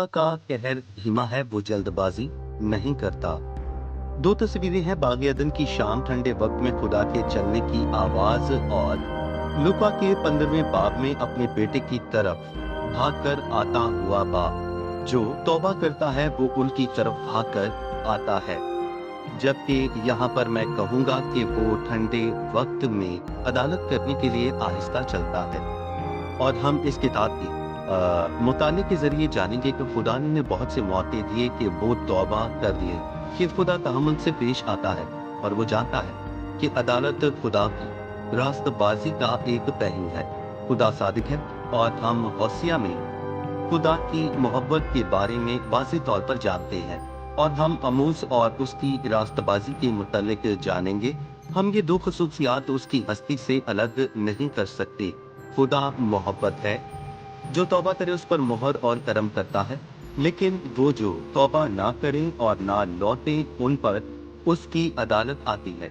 खुदा का कहर धीमा है, वो जल्दबाजी नहीं करता। दो तस्वीरें हैं, बाग अदन की शाम, ठंडे वक्त में खुदा के चलने की आवाज, और लूका के 15वें बाब में अपने बेटे की तरफ भागकर आता हुआ बाप जो तौबा करता है, वो उनकी तरफ भागकर आता है। जबकि यहाँ पर मैं कहूँगा कि वो ठंडे वक्त में अदालत करने के लिए आहिस्ता चलता है। और हम इस किताब की मुताले के जरिए जानेंगे कि खुदा ने बहुत से मौके दिए कि वो तौबा कर लिए, कि खुदा तहम्मुल से पेश आता है और वो जानता है कि अदालत खुदा की रास्तबाजी का एक पहलू है। खुदा सादिक है और हम गौसिया में खुदा की मोहब्बत के बारे में वाज़ेह तौर पर जानते हैं, और हम अमूस और उसकी रास्तबाजी के मुतालिक जानेंगे। हम ये दो खसूसियात उसकी हस्ती से अलग नहीं कर सकते। खुदा मोहब्बत है, जो तौबा करे उस पर मोहर और करम करता है, लेकिन वो जो तौबा ना करें और ना लौटे उन पर उसकी अदालत आती है।